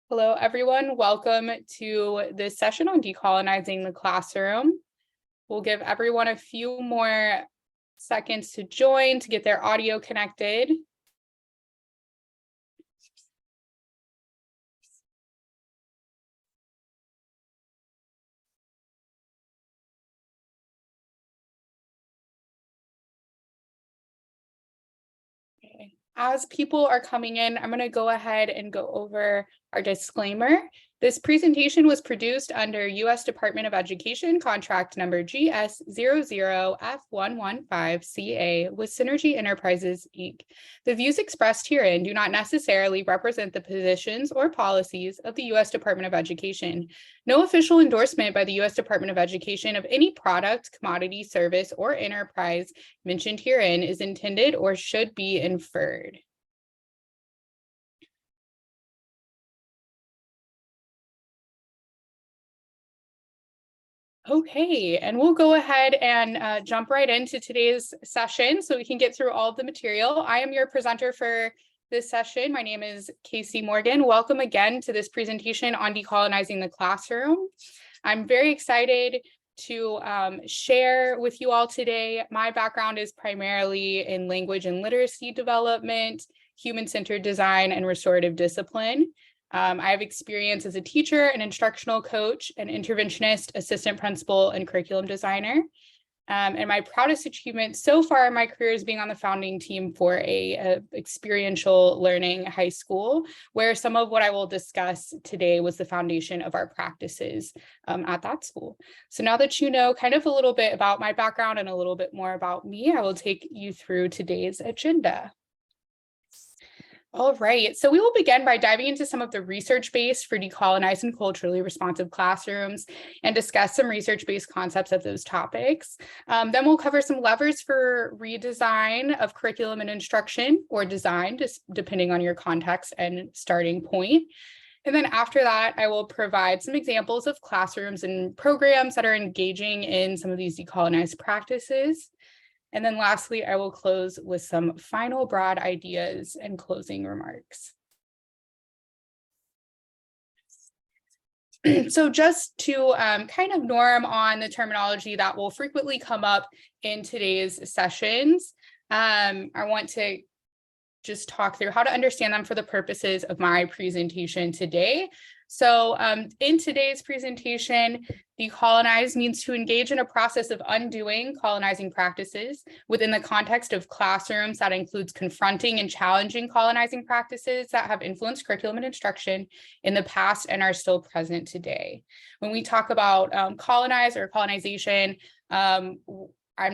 Hello, everyone. Welcome to this session on decolonizing the classroom. We'll give everyone a few more seconds to join to get their audio connected. Okay. As people are coming in, I'm going to go ahead and go over our disclaimer. This presentation was produced under U.S. Department of Education contract number GS00F115CA with Synergy Enterprises, Inc. The views expressed herein do not necessarily represent the positions or policies of the U.S. Department of Education. No official endorsement by the U.S. Department of Education of any product, commodity, service, or enterprise mentioned herein is intended or should be inferred. Okay, and we'll go ahead and jump right into today's session so we can get through all of the material. I am your presenter for this session. My name is Casey Morgan. Welcome again to this presentation on decolonizing the classroom. I'm very excited to share with you all today. My background is primarily in language and literacy development, human-centered design, and restorative discipline. I have experience as a teacher, an instructional coach, an interventionist, assistant principal, and curriculum designer. And my proudest achievement so far in my career is being on the founding team for a experiential learning high school, where some of what I will discuss today was the foundation of our practices at that school. So now that you know kind of a little bit about my background and a little bit more about me, I will take you through today's agenda. All right, so we will begin by diving into some of the research base for decolonized and culturally responsive classrooms and discuss some research-based concepts of those topics. Then we'll cover some levers for redesign of curriculum and instruction, or design, just depending on your context and starting point. And then after that, I will provide some examples of classrooms and programs that are engaging in some of these decolonized practices. And then lastly, I will close with some final broad ideas and closing remarks. So just to kind of norm on the terminology that will frequently come up in today's sessions, I want to just talk through how to understand them for the purposes of my presentation today. So in today's presentation, decolonize means to engage in a process of undoing colonizing practices within the context of classrooms that includes confronting and challenging colonizing practices that have influenced curriculum and instruction in the past and are still present today. When we talk about colonize or colonization, I'm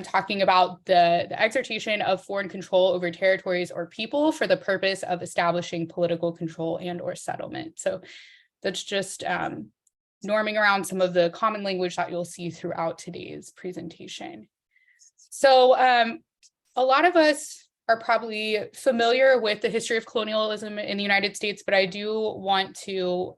talking about the exertion of foreign control over territories or people for the purpose of establishing political control and or settlement. So that's just norming around some of the common language that you'll see throughout today's presentation. So a lot of us are probably familiar with the history of colonialism in the United States, but I do want to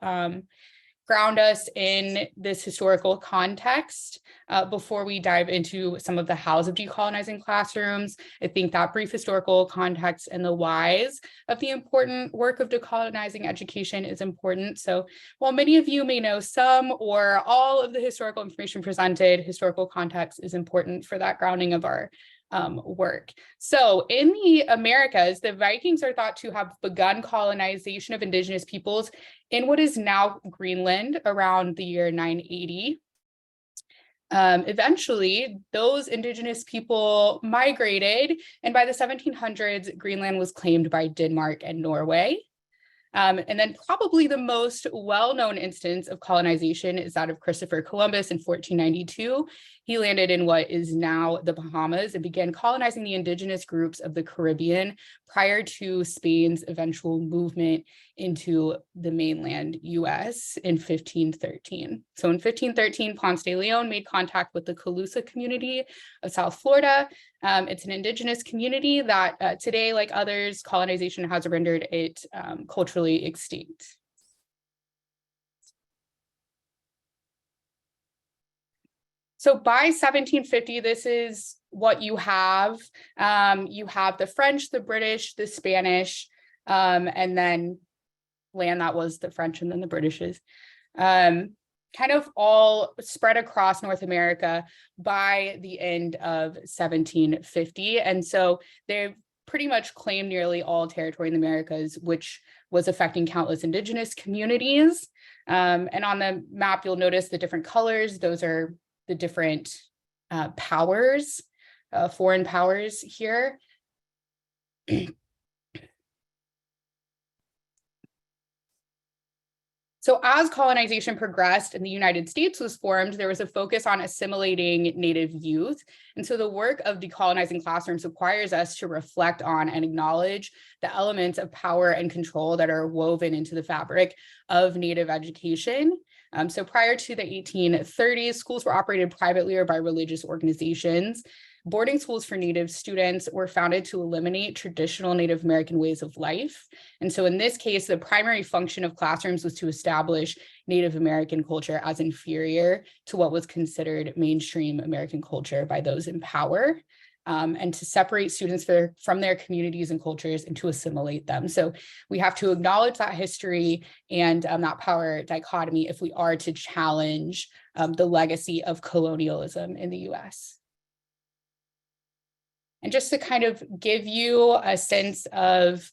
ground us in this historical context before we dive into some of the hows of decolonizing classrooms. I think that brief historical context and the whys of the important work of decolonizing education is important. So while many of you may know some or all of the historical information presented, historical context is important for that grounding of our work. So in the Americas, the Vikings are thought to have begun colonization of indigenous peoples in what is now Greenland around the year 980. Eventually, those indigenous people migrated, and by the 1700s, Greenland was claimed by Denmark and Norway. And then probably the most well-known instance of colonization is that of Christopher Columbus in 1492. He landed in what is now the Bahamas and began colonizing the indigenous groups of the Caribbean prior to Spain's eventual movement into the mainland US in 1513. So in 1513, Ponce de Leon made contact with the Calusa community of South Florida. It's an indigenous community that today, like others, colonization has rendered it culturally extinct. So by 1750, this is what you have. You have the French, the British, the Spanish, and then land that was the French and then the British's, kind of all spread across North America by the end of 1750. And so they've pretty much claimed nearly all territory in the Americas, which was affecting countless indigenous communities. And on the map, you'll notice the different colors. Those are the different powers, foreign powers here. So as colonization progressed and the United States was formed, there was a focus on assimilating Native youth. And so the work of decolonizing classrooms requires us to reflect on and acknowledge the elements of power and control that are woven into the fabric of Native education. So prior to the 1830s, schools were operated privately or by religious organizations. Boarding schools for Native students were founded to eliminate traditional Native American ways of life. And so in this case, the primary function of classrooms was to establish Native American culture as inferior to what was considered mainstream American culture by those in power, and to separate students from their communities and cultures and to assimilate them. So we have to acknowledge that history and that power dichotomy if we are to challenge the legacy of colonialism in the US. And just to kind of give you a sense of,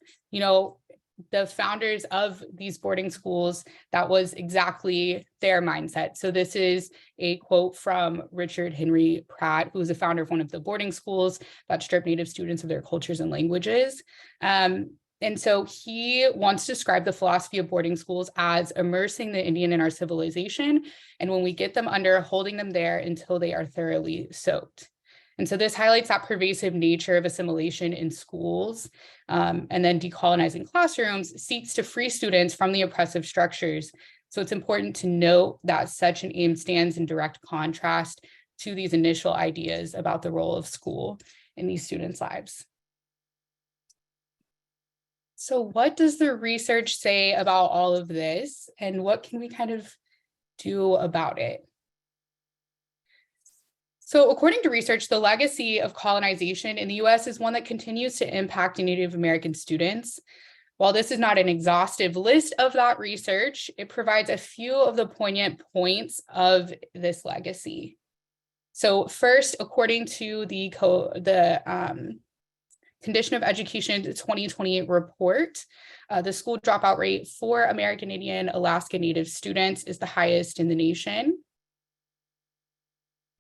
the founders of these boarding schools, that was exactly their mindset. So this is a quote from Richard Henry Pratt, who was the founder of one of the boarding schools that stripped Native students of their cultures and languages. And so he once described the philosophy of boarding schools as immersing the Indian in our civilization, and when we get them under, holding them there until they are thoroughly soaked. And so this highlights that pervasive nature of assimilation in schools. And then decolonizing classrooms seeks to free students from the oppressive structures. So it's important to note that such an aim stands in direct contrast to these initial ideas about the role of school in these students' lives. So what does the research say about all of this, and what can we kind of do about it? So according to research, the legacy of colonization in the US is one that continues to impact Native American students. While this is not an exhaustive list of that research, it provides a few of the poignant points of this legacy. So first, according to the Condition of Education 2028 report, the school dropout rate for American Indian, Alaska Native students is the highest in the nation.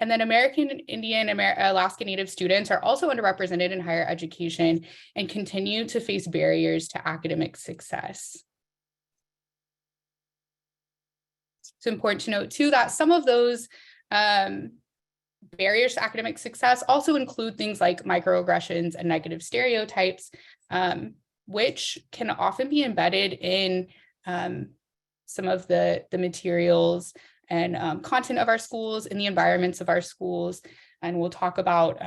And then American Indian, Alaska Native students are also underrepresented in higher education and continue to face barriers to academic success. It's important to note too that some of those barriers to academic success also include things like microaggressions and negative stereotypes, which can often be embedded in some of the materials and content of our schools, in the environments of our schools. And we'll talk about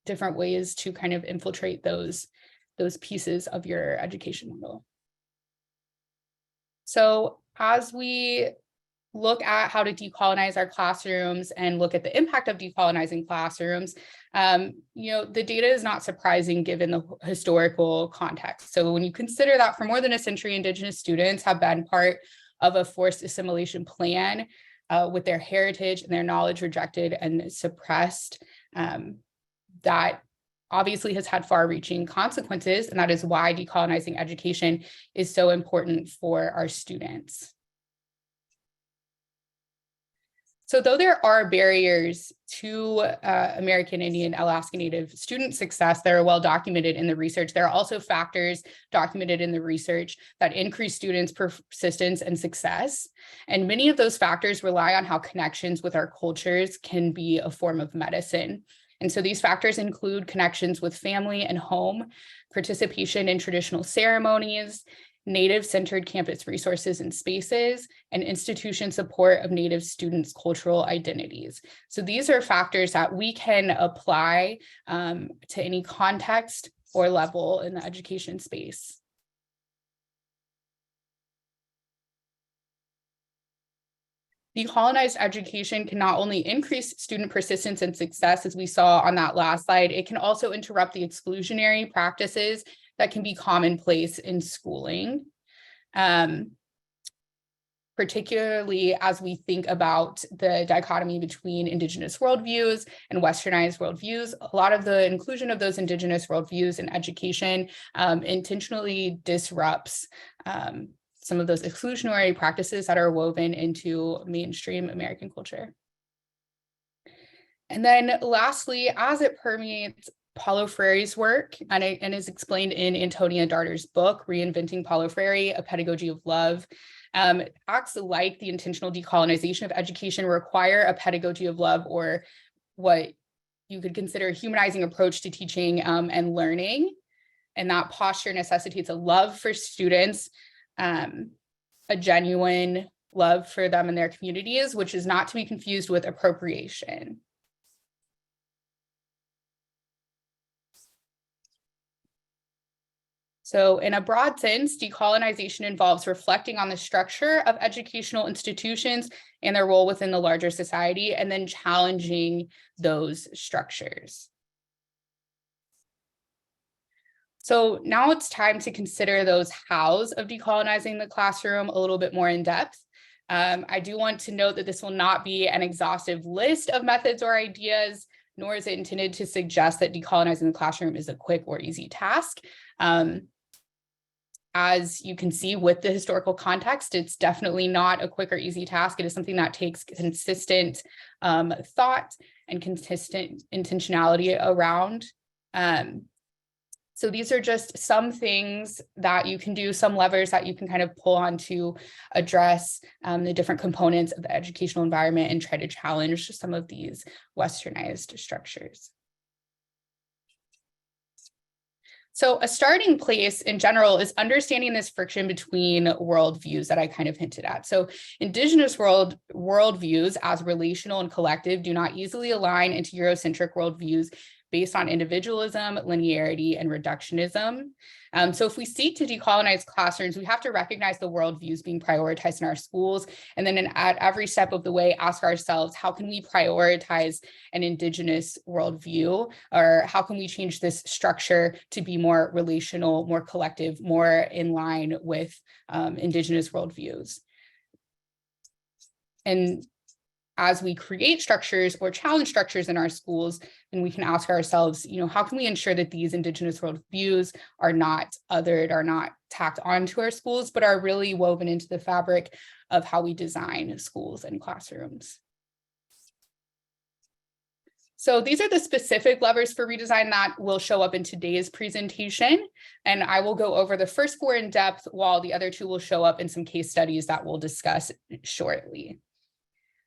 different ways to kind of infiltrate those pieces of your education model. So as we look at how to decolonize our classrooms and look at the impact of decolonizing classrooms, the data is not surprising given the historical context. So when you consider that for more than a century, Indigenous students have been part of a forced assimilation plan with their heritage and their knowledge rejected and suppressed, that obviously has had far-reaching consequences, and that is why decolonizing education is so important for our students. So though there are barriers to American Indian, Alaska Native student success that are well documented in the research, there are also factors documented in the research that increase students' persistence and success. And many of those factors rely on how connections with our cultures can be a form of medicine. And so these factors include connections with family and home, participation in traditional ceremonies, Native-centered campus resources and spaces, and institution support of Native students' cultural identities. So these are factors that we can apply to any context or level in the education space. Decolonized education can not only increase student persistence and success, as we saw on that last slide, it can also interrupt the exclusionary practices that can be commonplace in schooling. Particularly as we think about the dichotomy between Indigenous worldviews and Westernized worldviews. A lot of the inclusion of those Indigenous worldviews in education intentionally disrupts some of those exclusionary practices that are woven into mainstream American culture. And then lastly, as it permeates Paulo Freire's work, and is explained in Antonia Darter's book, Reinventing Paulo Freire, A Pedagogy of Love, acts like the intentional decolonization of education require a pedagogy of love, or what you could consider a humanizing approach to teaching and learning. And that posture necessitates a love for students, a genuine love for them and their communities, which is not to be confused with appropriation. So in a broad sense, decolonization involves reflecting on the structure of educational institutions and their role within the larger society, and then challenging those structures. So now it's time to consider those hows of decolonizing the classroom a little bit more in depth. I do want to note that this will not be an exhaustive list of methods or ideas, nor is it intended to suggest that decolonizing the classroom is a quick or easy task. As you can see with the historical context, it's definitely not a quick or easy task. It is something that takes consistent thought and consistent intentionality around. So these are just some things that you can do, some levers that you can kind of pull on to address the different components of the educational environment and try to challenge some of these Westernized structures. So a starting place in general is understanding this friction between worldviews that I kind of hinted at. So Indigenous worldviews as relational and collective do not easily align into Eurocentric worldviews based on individualism, linearity, and reductionism. So if we seek to decolonize classrooms, we have to recognize the worldviews being prioritized in our schools, and then at every step of the way, ask ourselves, how can we prioritize an Indigenous worldview, or how can we change this structure to be more relational, more collective, more in line with Indigenous worldviews? And as we create structures or challenge structures in our schools, then we can ask ourselves, how can we ensure that these Indigenous worldviews are not othered, are not tacked onto our schools, but are really woven into the fabric of how we design schools and classrooms? So these are the specific levers for redesign that will show up in today's presentation. And I will go over the first 4 in depth, while the other 2 will show up in some case studies that we'll discuss shortly.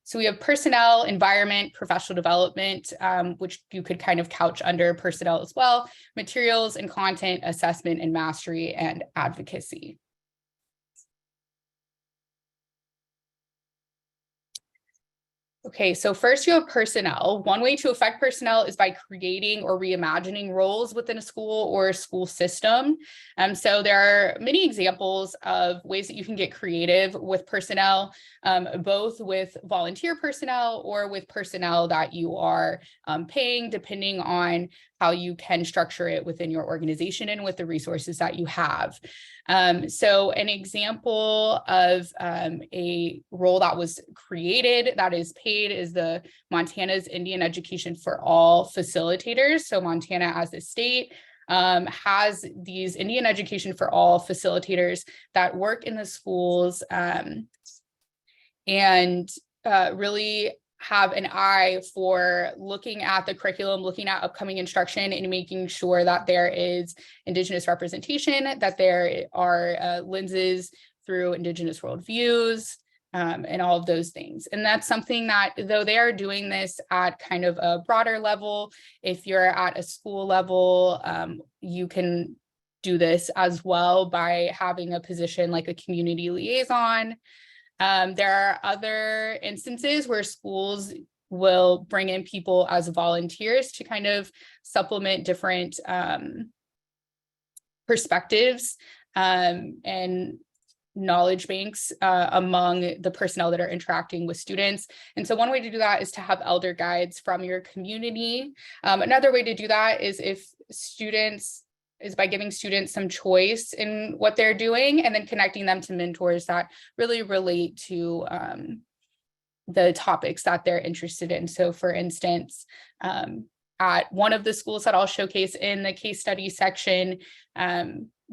So we have personnel, environment, professional development, which you could kind of couch under personnel as well, materials and content, assessment and mastery, and advocacy. Okay, so first you have personnel. One way to affect personnel is by creating or reimagining roles within a school or a school system. So there are many examples of ways that you can get creative with personnel, both with volunteer personnel or with personnel that you are paying, depending on how you can structure it within your organization and with the resources that you have. So an example of a role that was created that is paid is the Montana's Indian Education for All facilitators. So Montana as a state has these Indian Education for All facilitators that work in the schools and really have an eye for looking at the curriculum, looking at upcoming instruction, and making sure that there is Indigenous representation, that there are lenses through Indigenous worldviews, and all of those things. And that's something that, though they are doing this at kind of a broader level, if you're at a school level, you can do this as well by having a position like a community liaison. There are other instances where schools will bring in people as volunteers to kind of supplement different perspectives and knowledge banks among the personnel that are interacting with students. And so one way to do that is to have elder guides from your community. Another way to do that is if students is by giving students some choice in what they're doing and then connecting them to mentors that really relate to the topics that they're interested in. So for instance, at one of the schools that I'll showcase in the case study section,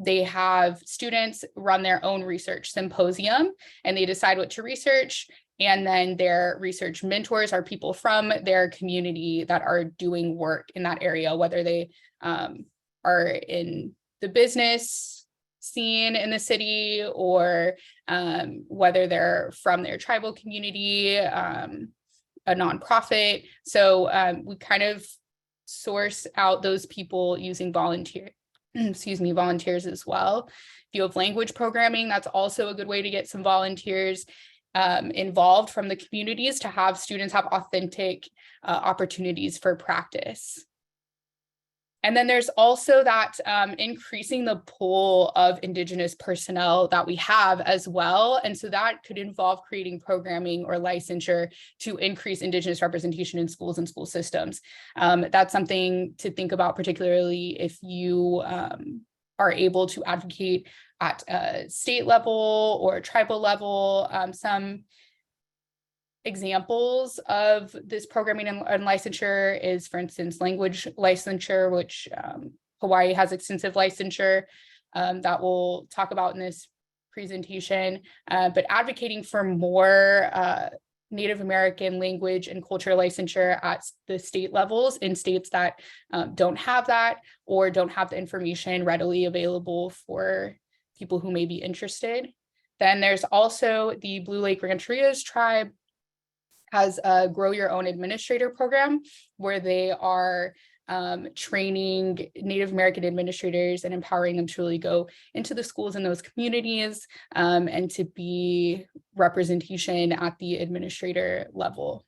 they have students run their own research symposium and they decide what to research. And then their research mentors are people from their community that are doing work in that area, whether they are in the business scene in the city or whether they're from their tribal community, a nonprofit. So we kind of source out those people using volunteers as well. If you have language programming, that's also a good way to get some volunteers involved from the communities to have students have authentic opportunities for practice. And then there's also that increasing the pool of Indigenous personnel that we have as well. And so that could involve creating programming or licensure to increase Indigenous representation in schools and school systems. That's something to think about, particularly if you are able to advocate at a state level or tribal level. Some examples of this programming and licensure is, for instance, language licensure, which Hawaii has extensive licensure that we'll talk about in this presentation, but advocating for more Native American language and culture licensure at the state levels in states that don't have that or don't have the information readily available for people who may be interested. Then there's also the Blue Lake Rancherias tribe has a Grow Your Own Administrator program where they are training Native American administrators and empowering them to really go into the schools in those communities and to be representation at the administrator level.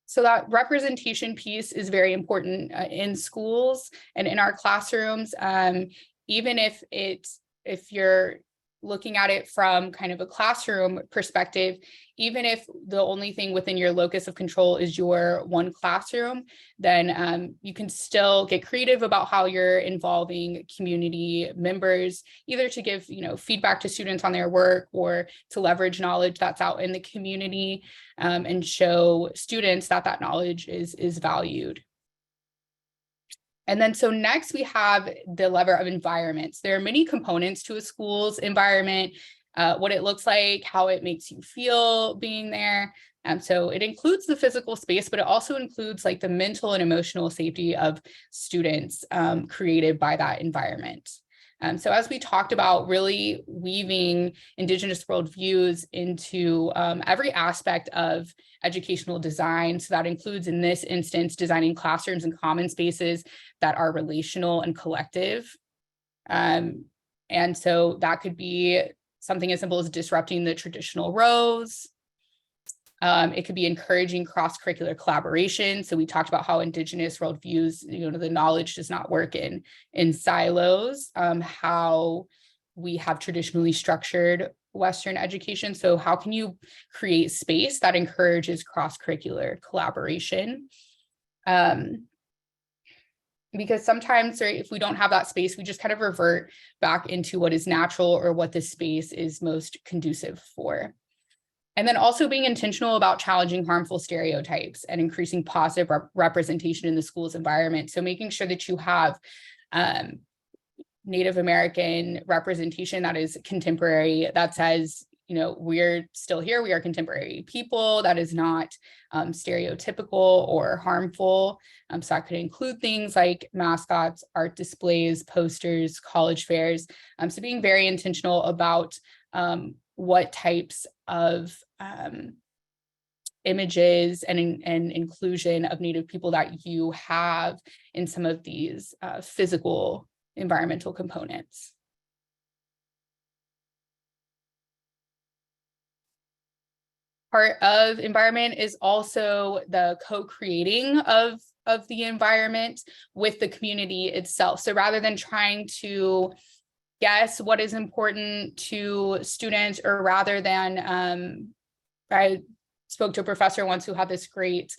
So that representation piece is very important in schools and in our classrooms, even if you're looking at it from kind of a classroom perspective, even if the only thing within your locus of control is your one classroom, then you can still get creative about how you're involving community members, either to give feedback to students on their work or to leverage knowledge that's out in the community and show students that that knowledge is valued. And then so next we have the lever of environments. There are many components to a school's environment, what it looks like, how it makes you feel being there. So it includes the physical space, but it also includes like the mental and emotional safety of students created by that environment. So as we talked about, really weaving Indigenous worldviews into every aspect of educational design. So that includes, in this instance, designing classrooms and common spaces that are relational and collective. And so that could be something as simple as disrupting the traditional rows. It could be encouraging cross-curricular collaboration. So we talked about how Indigenous worldviews, the knowledge does not work in silos, how we have traditionally structured Western education. So how can you create space that encourages cross-curricular collaboration? Because sometimes, right, if we don't have that space, we just kind of revert back into what is natural or what the space is most conducive for. And then also being intentional about challenging harmful stereotypes and increasing positive representation in the school's environment. So making sure that you have Native American representation that is contemporary, that says, we're still here, we are contemporary people, that is not stereotypical or harmful. So that could include things like mascots, art displays, posters, college fairs. So being very intentional about what types of images and inclusion of Native people that you have in some of these physical environmental components. Part of environment is also the co-creating of the environment with the community itself. So rather than trying to guess what is important to students, or rather than, I spoke to a professor once who had this great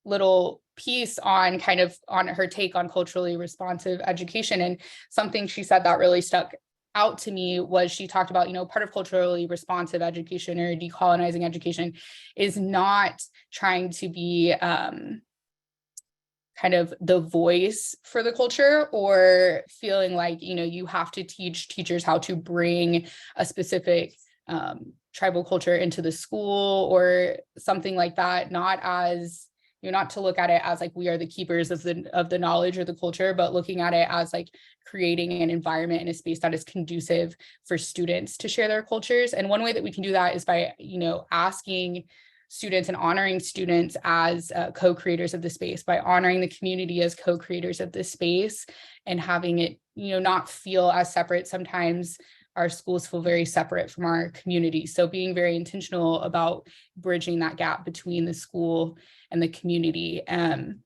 little piece on kind of on her take on culturally responsive education. And something she said that really stuck out to me was she talked about, part of culturally responsive education or decolonizing education is not trying to be kind of the voice for the culture, or feeling like, you have to teach teachers how to bring a specific tribal culture into the school or something like that. Not as, not to look at it as like we are the keepers of the knowledge or the culture, but looking at it as like creating an environment and a space that is conducive for students to share their cultures. And one way that we can do that is by, asking students and honoring students as co-creators of the space, by honoring the community as co-creators of this space, and having it, not feel as separate. Sometimes our schools feel very separate from our community. So being very intentional about bridging that gap between the school and the community, and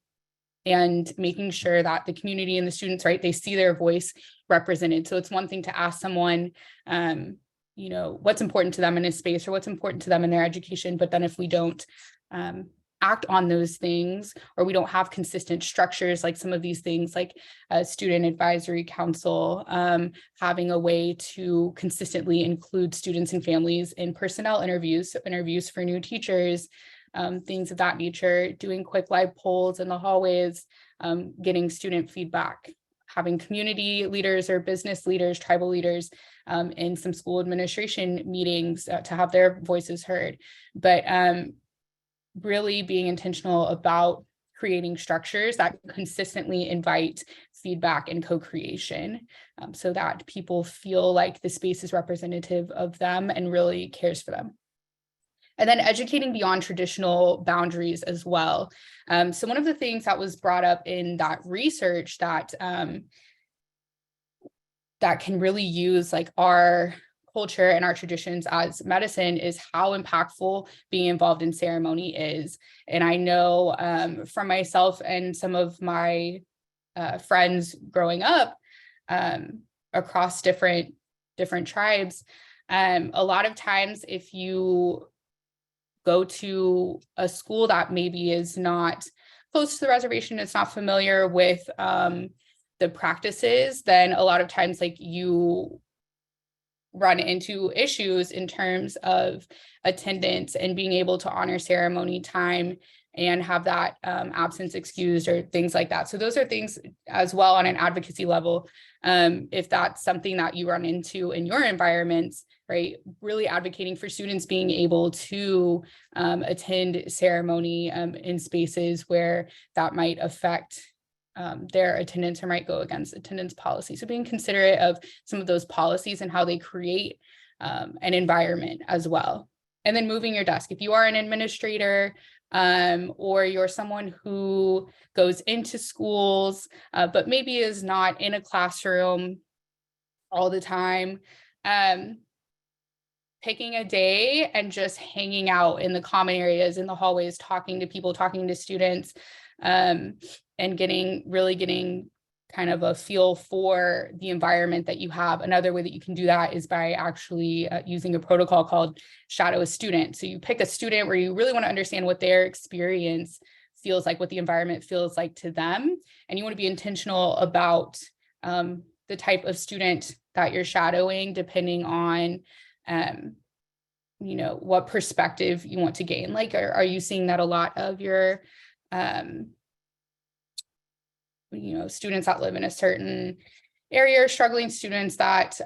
making sure that the community and the students, right, they see their voice represented. So it's one thing to ask someone, what's important to them in a space or what's important to them in their education. But then if we don't act on those things, or we don't have consistent structures, like some of these things like a student advisory council, having a way to consistently include students and families in personnel interviews, so interviews for new teachers, things of that nature, doing quick live polls in the hallways, getting student feedback, having community leaders or business leaders, tribal leaders in some school administration meetings to have their voices heard. But really being intentional about creating structures that consistently invite feedback and co-creation, so that people feel like the space is representative of them and really cares for them. And then educating beyond traditional boundaries as well. So one of the things that was brought up in that research that that can really use like our culture and our traditions as medicine is how impactful being involved in ceremony is. And I know from myself and some of my friends growing up across different tribes, a lot of times if you go to a school that maybe is not close to the reservation, it's not familiar with the practices, then a lot of times like you run into issues in terms of attendance and being able to honor ceremony time and have that absence excused or things like that. So those are things as well on an advocacy level. If that's something that you run into in your environments, right, really advocating for students being able to attend ceremony in spaces where that might affect their attendance or might go against attendance policy. So being considerate of some of those policies and how they create an environment as well. And then moving your desk. If you are an administrator or you're someone who goes into schools, but maybe is not in a classroom all the time, picking a day and just hanging out in the common areas, in the hallways, talking to people, talking to students, and getting kind of a feel for the environment that you have. Another way that you can do that is by actually using a protocol called shadow a student. So you pick a student where you really want to understand what their experience feels like, what the environment feels like to them. And you want to be intentional about the type of student that you're shadowing, depending on what perspective you want to gain. Like, are you seeing that a lot of your students that live in a certain area are struggling, students that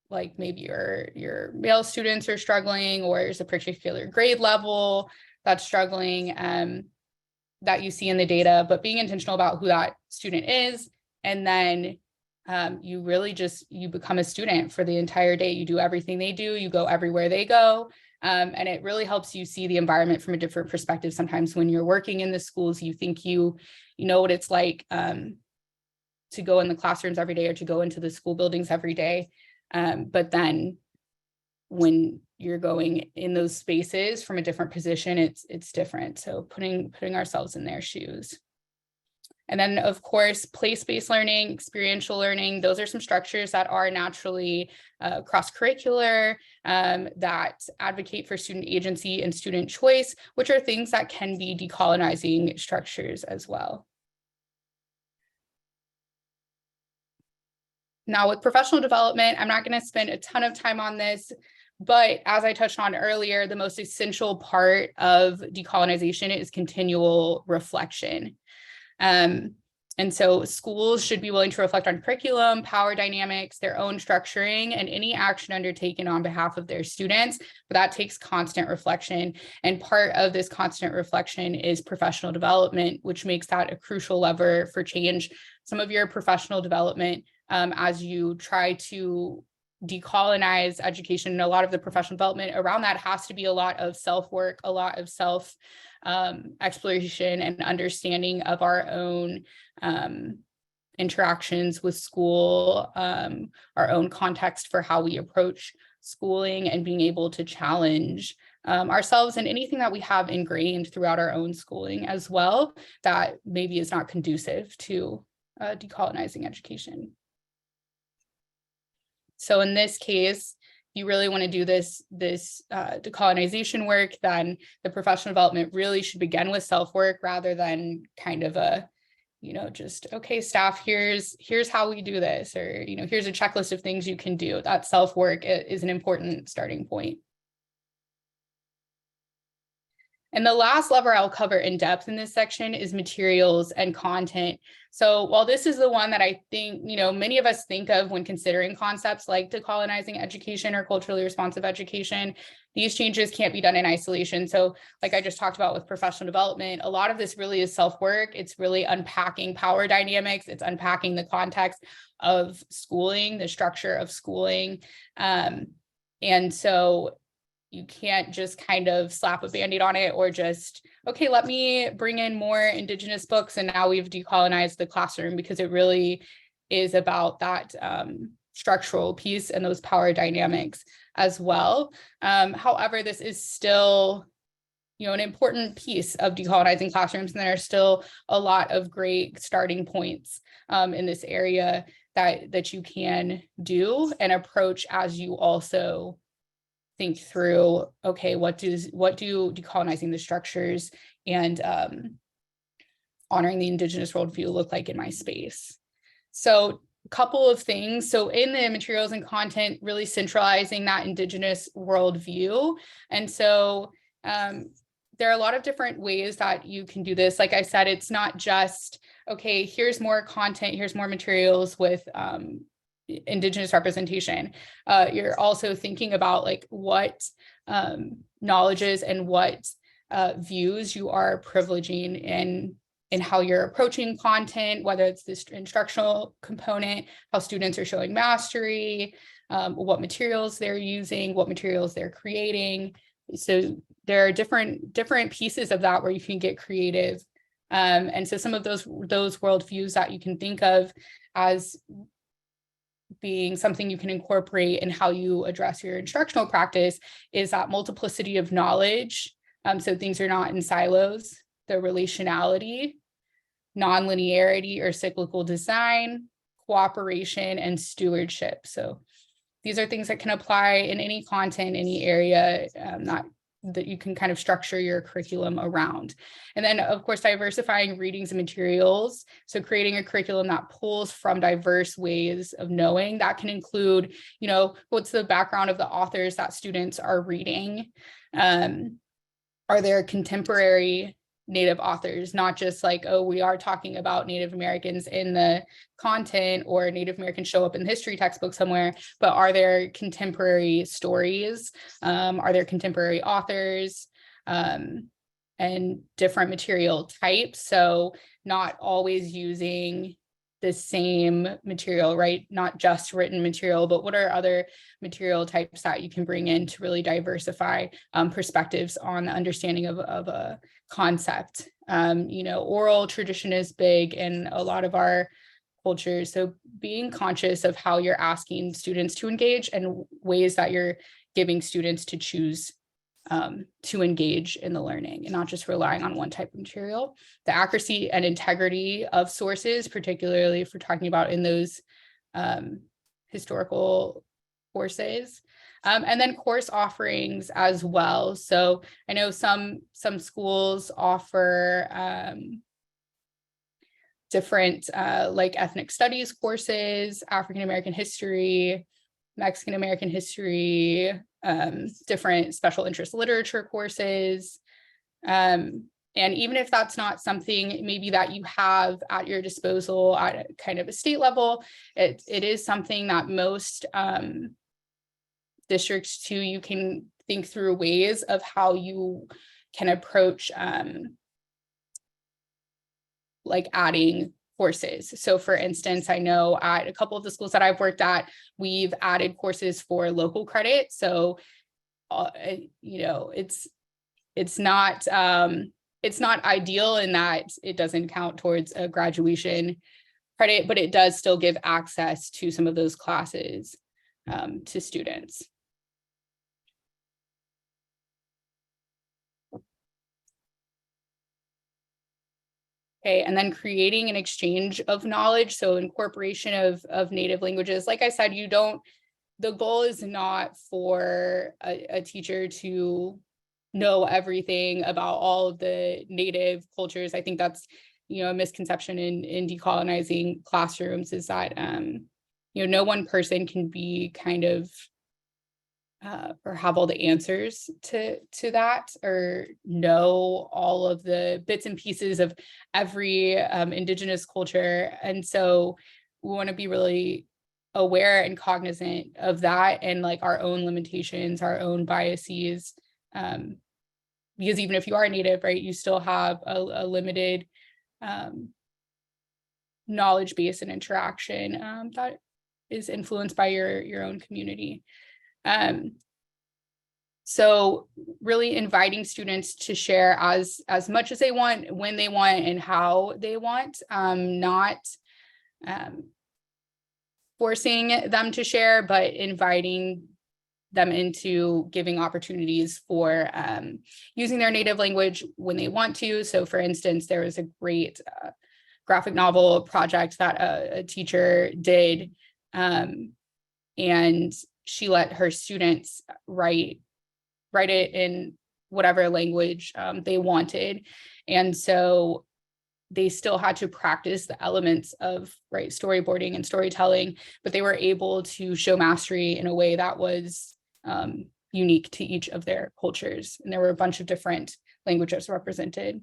like maybe your male students are struggling, or there's a particular grade level that's struggling that you see in the data, but being intentional about who that student is. And then you really you become a student for the entire day. You do everything they do, you go everywhere they go. And it really helps you see the environment from a different perspective. Sometimes when you're working in the schools, you think you know what it's like to go in the classrooms every day or to go into the school buildings every day. But then when you're going in those spaces from a different position, it's different. So putting ourselves in their shoes. And then, of course, place-based learning, experiential learning, those are some structures that are naturally cross-curricular, that advocate for student agency and student choice, which are things that can be decolonizing structures as well. Now, with professional development, I'm not going to spend a ton of time on this, but as I touched on earlier, the most essential part of decolonization is continual reflection. And so schools should be willing to reflect on curriculum, power dynamics, their own structuring, and any action undertaken on behalf of their students. But that takes constant reflection. And part of this constant reflection is professional development, which makes that a crucial lever for change. Some of your professional development, as you try to decolonize education, and a lot of the professional development around that has to be a lot of self-work, a lot of self exploration and understanding of our own interactions with school, our own context for how we approach schooling, and being able to challenge ourselves and anything that we have ingrained throughout our own schooling as well that maybe is not conducive to decolonizing education. So in this case, you really want to do this decolonization work, then the professional development really should begin with self-work rather than kind of a, just, okay, staff, here's how we do this, or, here's a checklist of things you can do. That self-work is an important starting point. And the last lever I'll cover in depth in this section is materials and content. So while this is the one that I think, many of us think of when considering concepts like decolonizing education or culturally responsive education, these changes can't be done in isolation. So like I just talked about with professional development, a lot of this really is self-work. It's really unpacking power dynamics. It's unpacking the context of schooling, the structure of schooling. And so you can't just kind of slap a Band-Aid on it or just, okay, let me bring in more Indigenous books and now we've decolonized the classroom, because it really is about that structural piece and those power dynamics as well. However, this is still, an important piece of decolonizing classrooms, and there are still a lot of great starting points in this area that you can do and approach as you also think through, okay, what do decolonizing the structures and honoring the Indigenous worldview look like in my space? So a couple of things. So in the materials and content, really centralizing that Indigenous worldview. And so there are a lot of different ways that you can do this. Like I said, it's not just, okay, here's more content, here's more materials with Indigenous representation. You're also thinking about like what knowledges and what views you are privileging in how you're approaching content, whether it's this instructional component, how students are showing mastery, what materials they're using, what materials they're creating. So there are different pieces of that where you can get creative. And so some of those worldviews that you can think of as being something you can incorporate in how you address your instructional practice is that multiplicity of knowledge. So things are not in silos, the relationality, nonlinearity or cyclical design, cooperation, and stewardship. So these are things that can apply in any content, any area that you can kind of structure your curriculum around. And then, of course, diversifying readings and materials. So creating a curriculum that pulls from diverse ways of knowing. That can include, what's the background of the authors that students are reading? Are there contemporary Native authors, not just like, oh, we are talking about Native Americans in the content or Native Americans show up in the history textbook somewhere, but are there contemporary stories? Are there contemporary authors and different material types? So not always using the same material, right? Not just written material, but what are other material types that you can bring in to really diversify perspectives on the understanding of a concept? Oral tradition is big in a lot of our cultures. So being conscious of how you're asking students to engage and ways that you're giving students to choose to engage in the learning and not just relying on one type of material. The accuracy and integrity of sources, particularly if we're talking about in those historical courses. And then course offerings as well. So I know some schools offer different like ethnic studies courses, African American history, Mexican American history, different special interest literature courses. And even if that's not something maybe that you have at your disposal at kind of a state level, it is something that most districts too, you can think through ways of how you can approach like adding courses. So for instance, I know at a couple of the schools that I've worked at, we've added courses for local credit. So, you know, it's not ideal in that it doesn't count towards a graduation credit, but it does still give access to some of those classes to students. Okay, and then creating an exchange of knowledge. So incorporation of native languages. Like I said, the goal is not for a teacher to know everything about all of the native cultures. I think that's, you know, a misconception in decolonizing classrooms is that, you know, no one person can be kind of or have all the answers to that, or know all of the bits and pieces of every Indigenous culture. And so we want to be really aware and cognizant of that and like our own limitations, our own biases. Because even if you are Native, right, you still have a limited knowledge base and interaction that is influenced by your own community. So really inviting students to share as much as they want, when they want, and how they want, not forcing them to share, but inviting them into giving opportunities for using their native language when they want to. So for instance, there was a great graphic novel project that a teacher did, and she let her students write it in whatever language they wanted. And so they still had to practice the elements of storyboarding and storytelling, but they were able to show mastery in a way that was unique to each of their cultures. And there were a bunch of different languages represented.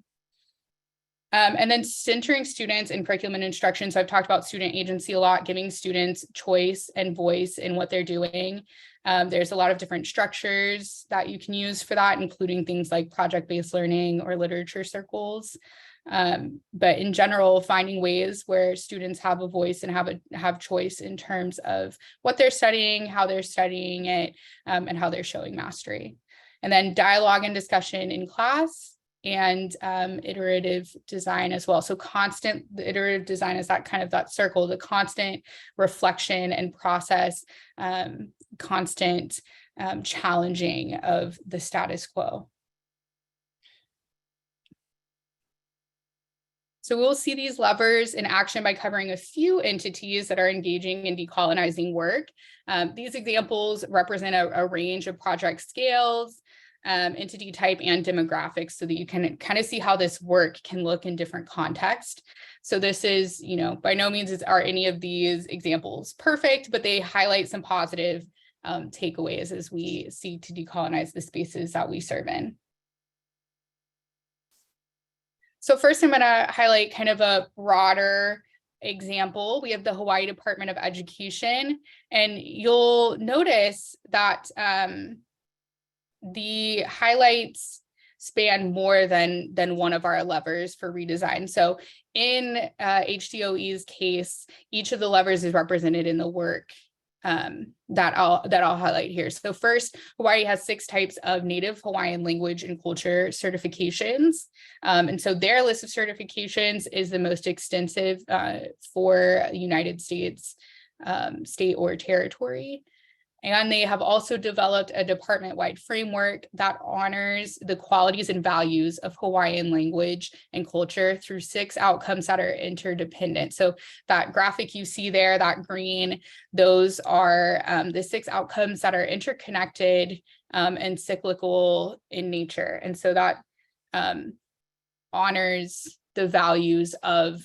And then centering students in curriculum and instruction. So I've talked about student agency a lot, giving students choice and voice in what they're doing. There's a lot of different structures that you can use for that, including things like project-based learning or literature circles. But in general, finding ways where students have a voice and have choice in terms of what they're studying, how they're studying it, and how they're showing mastery. And then dialogue and discussion in class, and iterative design as well. So the iterative design is that kind of that circle, the constant reflection and process, constant challenging of the status quo. So we'll see these levers in action by covering a few entities that are engaging in decolonizing work. These examples represent a range of project scales, entity type, and demographics, so that you can kind of see how this work can look in different contexts. So this is, you know, by no means are any of these examples perfect, but they highlight some positive takeaways as we seek to decolonize the spaces that we serve in. So first, I'm going to highlight kind of a broader example. We have the Hawaii Department of Education, and you'll notice that the highlights span more than one of our levers for redesign. So in HDOE's case, each of the levers is represented in the work that I'll highlight here. So first, Hawaii has 6 types of Native Hawaiian language and culture certifications. And so their list of certifications is the most extensive for the United States, state or territory. And they have also developed a department-wide framework that honors the qualities and values of Hawaiian language and culture through 6 outcomes that are interdependent. So that graphic you see there, that green, those are the 6 outcomes that are interconnected and cyclical in nature. And so that honors the values of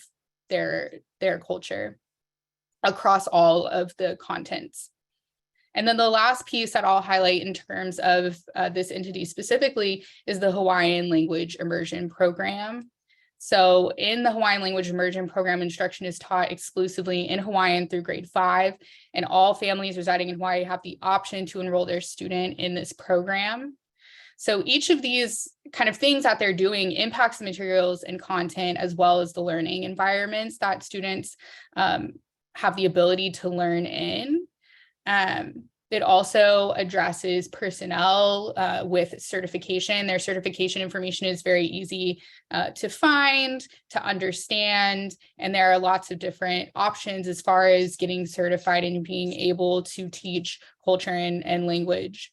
their culture across all of the contents. And then the last piece that I'll highlight in terms of this entity specifically is the Hawaiian Language Immersion Program. So in the Hawaiian Language Immersion Program, instruction is taught exclusively in Hawaiian through grade 5, and all families residing in Hawaii have the option to enroll their student in this program. So each of these kind of things that they're doing impacts the materials and content, as well as the learning environments that students have the ability to learn in. It also addresses personnel with certification. Their certification information is very easy to find, to understand, and there are lots of different options as far as getting certified and being able to teach culture and language.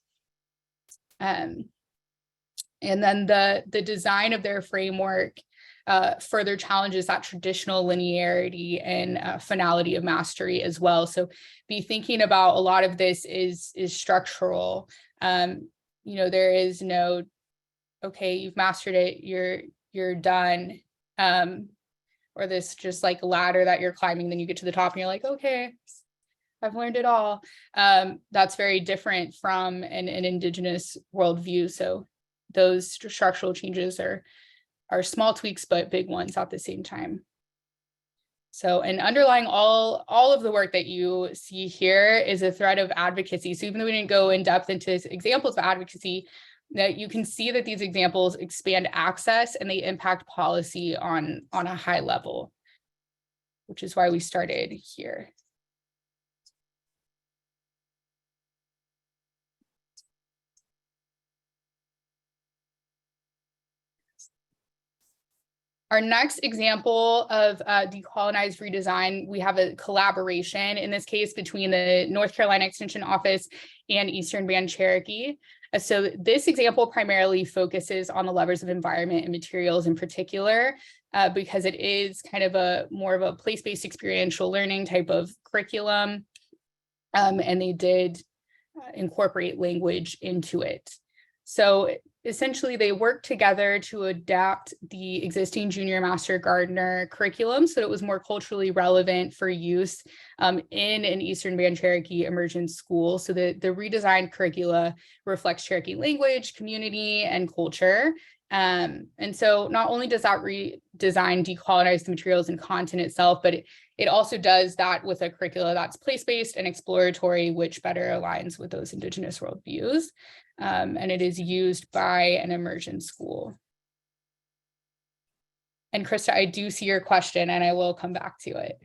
And then the design of their framework further challenges that traditional linearity and finality of mastery as well. So be thinking about a lot of this is structural. There is no, okay, you've mastered it, you're done. Or this just like ladder that you're climbing, then you get to the top and you're like, okay, I've learned it all. That's very different from an indigenous worldview. So those structural changes are small tweaks, but big ones at the same time. So, and underlying all of the work that you see here is a thread of advocacy. So even though we didn't go in depth into examples of advocacy, that you can see that these examples expand access and they impact policy on a high level, which is why we started here. Our next example of decolonized redesign, we have a collaboration, in this case, between the North Carolina Extension Office and Eastern Band Cherokee. So this example primarily focuses on the levers of environment and materials in particular, because it is kind of more of a place-based experiential learning type of curriculum. And they did incorporate language into it. So essentially, they worked together to adapt the existing junior master gardener curriculum so it was more culturally relevant for use in an Eastern Band Cherokee immersion school. So the redesigned curricula reflects Cherokee language, community, and culture. And so not only does that redesign decolonize the materials and content itself, but it also does that with a curricula that's place-based and exploratory, which better aligns with those indigenous worldviews. And it is used by an immersion school. And Krista, I do see your question and I will come back to it.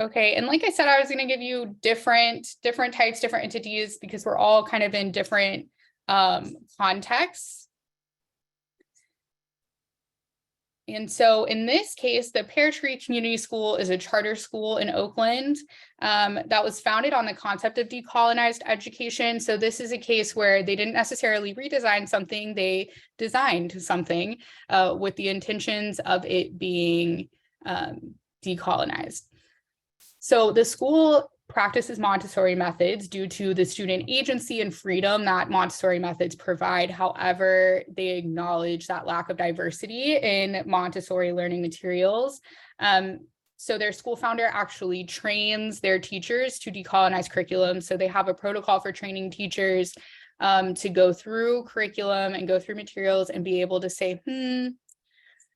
Okay, and like I said, I was going to give you different types, different entities, because we're all kind of in different contexts. And so in this case, the Pear Tree Community School is a charter school in Oakland that was founded on the concept of decolonized education. So this is a case where they didn't necessarily redesign something, they designed something with the intentions of it being decolonized. So the school practices Montessori methods due to the student agency and freedom that Montessori methods provide. However, they acknowledge that lack of diversity in Montessori learning materials. So their school founder actually trains their teachers to decolonize curriculum. So they have a protocol for training teachers to go through curriculum and go through materials and be able to say,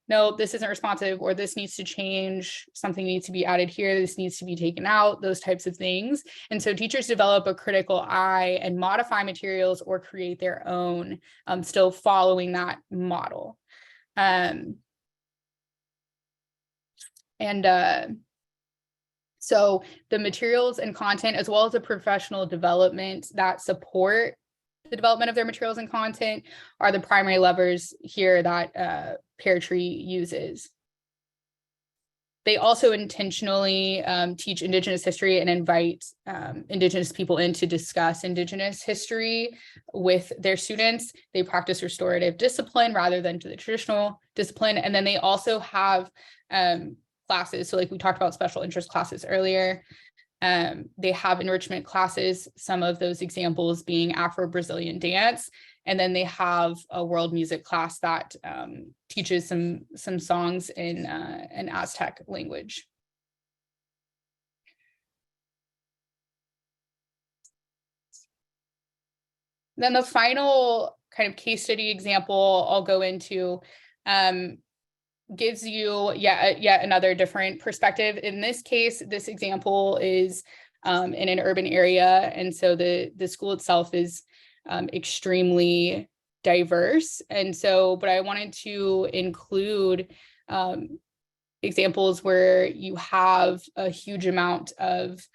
no, this isn't responsive, or this needs to change, something needs to be added here, this needs to be taken out, those types of things. And so teachers develop a critical eye and modify materials or create their own, still following that model. So the materials and content, as well as the professional development that support the development of their materials and content, are the primary levers here that Pear Tree uses. They also intentionally teach Indigenous history and invite Indigenous people in to discuss Indigenous history with their students. They practice restorative discipline rather than to the traditional discipline. And then they also have classes. So like we talked about special interest classes earlier. They have enrichment classes, some of those examples being Afro-Brazilian dance. And then they have a world music class that teaches some songs in an Aztec language. Then the final kind of case study example I'll go into gives you yet another different perspective. In this case, this example is in an urban area. And so the school itself is extremely diverse. And so, but I wanted to include examples where you have a huge amount of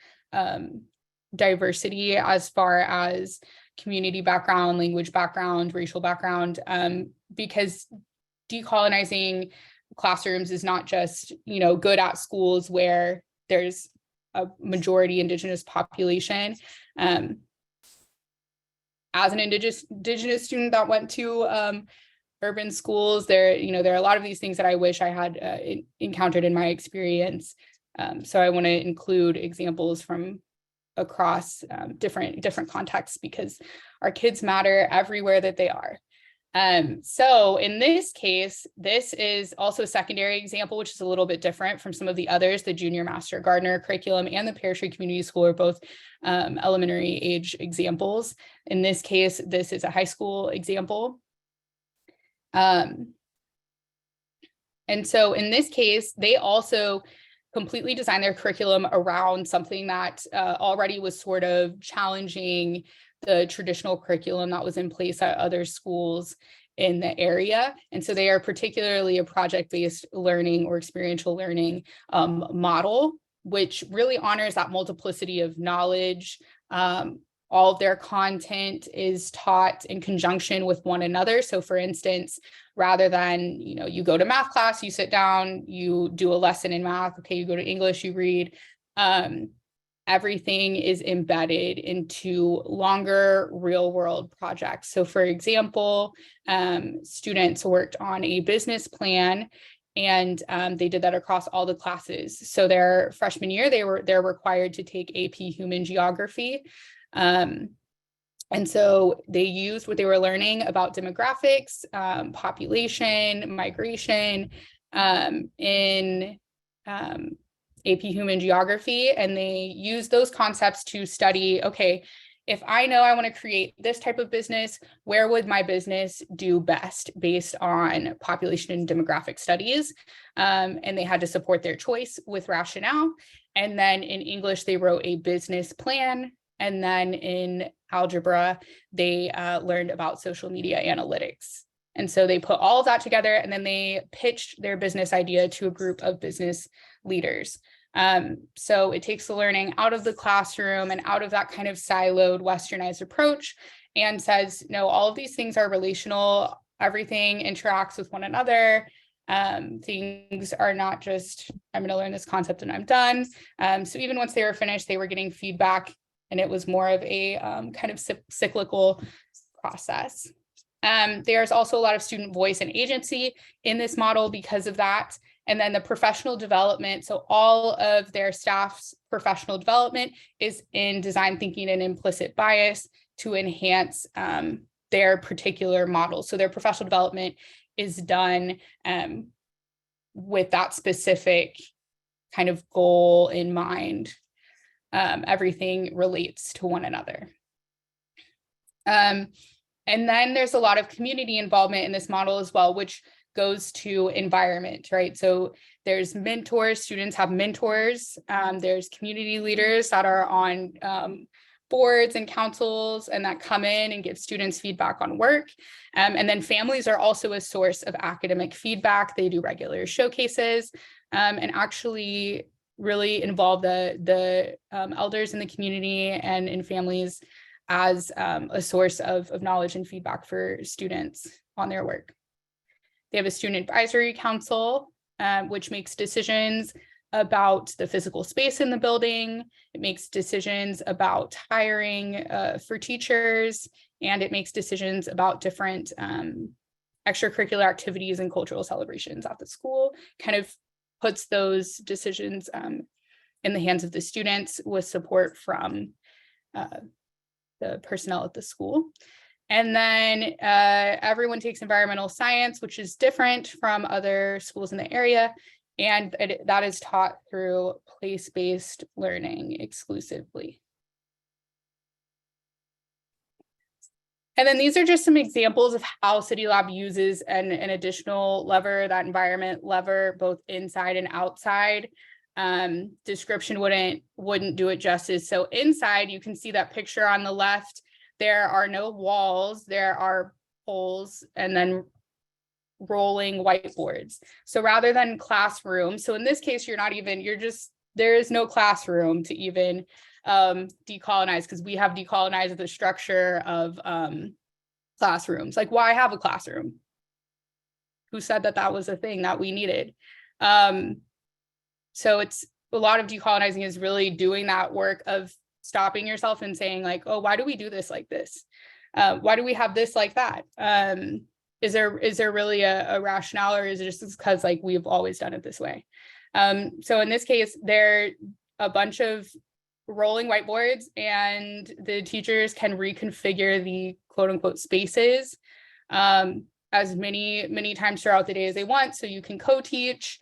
diversity as far as community background, language background, racial background, because decolonizing classrooms is not just, good at schools where there's a majority Indigenous population. As an Indigenous student that went to urban schools, there are a lot of these things that I wish I had encountered in my experience. So I want to include examples from across different contexts because our kids matter everywhere that they are. So in this case, this is also a secondary example, which is a little bit different from some of the others. The Junior Master Gardener curriculum and the Pear-Tree Community School are both elementary age examples. In this case, this is a high school example. And so in this case, they also completely designed their curriculum around something that already was sort of challenging the traditional curriculum that was in place at other schools in the area. And so they are particularly a project-based learning or experiential learning model, which really honors that multiplicity of knowledge. All of their content is taught in conjunction with one another. So for instance, rather than, you go to math class, you sit down, you do a lesson in math, okay, you go to English, you read, everything is embedded into longer real world projects. So for example, students worked on a business plan and they did that across all the classes. So their freshman year, they're required to take AP Human Geography. And so they used what they were learning about demographics, population, migration in AP Human Geography, and they use those concepts to study, okay, if I know I want to create this type of business, where would my business do best based on population and demographic studies? And they had to support their choice with rationale. And then in English, they wrote a business plan. And then in algebra, they learned about social media analytics. And so they put all of that together and then they pitched their business idea to a group of business leaders. So it takes the learning out of the classroom and out of that kind of siloed, westernized approach and says, no, all of these things are relational. Everything interacts with one another. Things are not just, I'm going to learn this concept and I'm done. So even once they were finished, they were getting feedback and it was more of a kind of cyclical process. There's also a lot of student voice and agency in this model because of that. And then the professional development. So all of their staff's professional development is in design thinking and implicit bias to enhance their particular model. So their professional development is done with that specific kind of goal in mind. Everything relates to one another. And then there's a lot of community involvement in this model as well, which goes to environment, right? So there's mentors, students have mentors. There's community leaders that are on boards and councils and that come in and give students feedback on work. And then families are also a source of academic feedback. They do regular showcases and actually really involve the elders in the community and in families as a source of knowledge and feedback for students on their work. They have a student advisory council, which makes decisions about the physical space in the building. It makes decisions about hiring for teachers, and it makes decisions about different extracurricular activities and cultural celebrations at the school, kind of puts those decisions in the hands of the students with support from the personnel at the school. And then everyone takes environmental science, which is different from other schools in the area. And that is taught through place-based learning exclusively. And then these are just some examples of how City Lab uses an additional lever, that environment lever, both inside and outside. Description wouldn't do it justice. So inside, you can see that picture on the left. There are no walls, there are poles, and then rolling whiteboards. So rather than classroom, so in this case, there is no classroom to even decolonize, because we have decolonized the structure of classrooms. Like, why have a classroom? Who said that was a thing that we needed? So it's a lot of decolonizing is really doing that work of stopping yourself and saying, like, oh, why do we do this like this? Why do we have this like that? Is there really a rationale, or is it just because like we've always done it this way? So in this case, there are a bunch of rolling whiteboards, and the teachers can reconfigure the quote unquote spaces as many times throughout the day as they want. So you can co-teach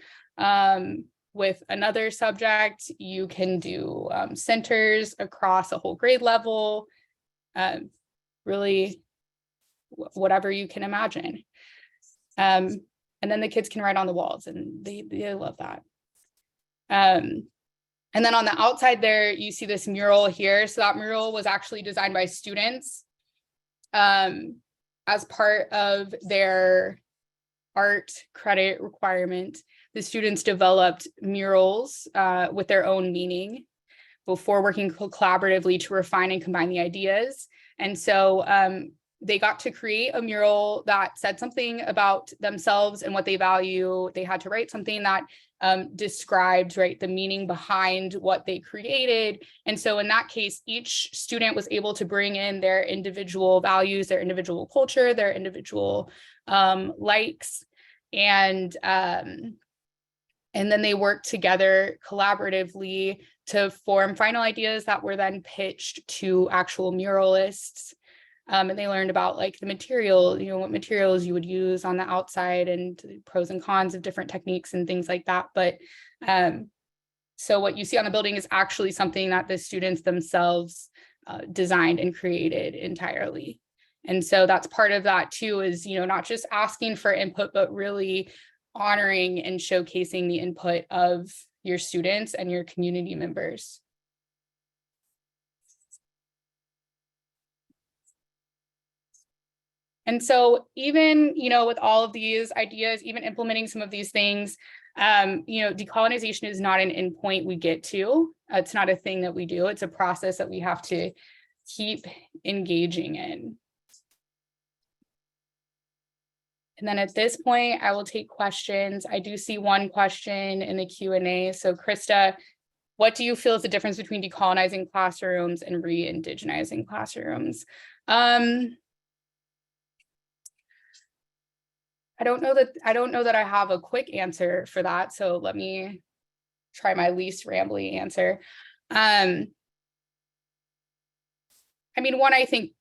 with another subject. You can do centers across a whole grade level, really whatever you can imagine. And then the kids can write on the walls, and they love that. And then on the outside there, you see this mural here. So that mural was actually designed by students as part of their art credit requirement. The students developed murals with their own meaning before working collaboratively to refine and combine the ideas. And so they got to create a mural that said something about themselves and what they value. They had to write something that described, right, the meaning behind what they created. And so in that case, each student was able to bring in their individual values, their individual culture, their individual likes, and then they worked together collaboratively to form final ideas that were then pitched to actual muralists. And they learned about like the material, what materials you would use on the outside, and pros and cons of different techniques and things like that. But so what you see on the building is actually something that the students themselves designed and created entirely. And so that's part of that too, is, not just asking for input, but really honoring and showcasing the input of your students and your community members. And so even, with all of these ideas, even implementing some of these things, decolonization is not an endpoint we get to. It's not a thing that we do. It's a process that we have to keep engaging in. And then at this point, I will take questions. I do see one question in the Q&A. So Krista, what do you feel is the difference between decolonizing classrooms and re-indigenizing classrooms? I don't know that I have a quick answer for that. So let me try my least rambly answer. One, I think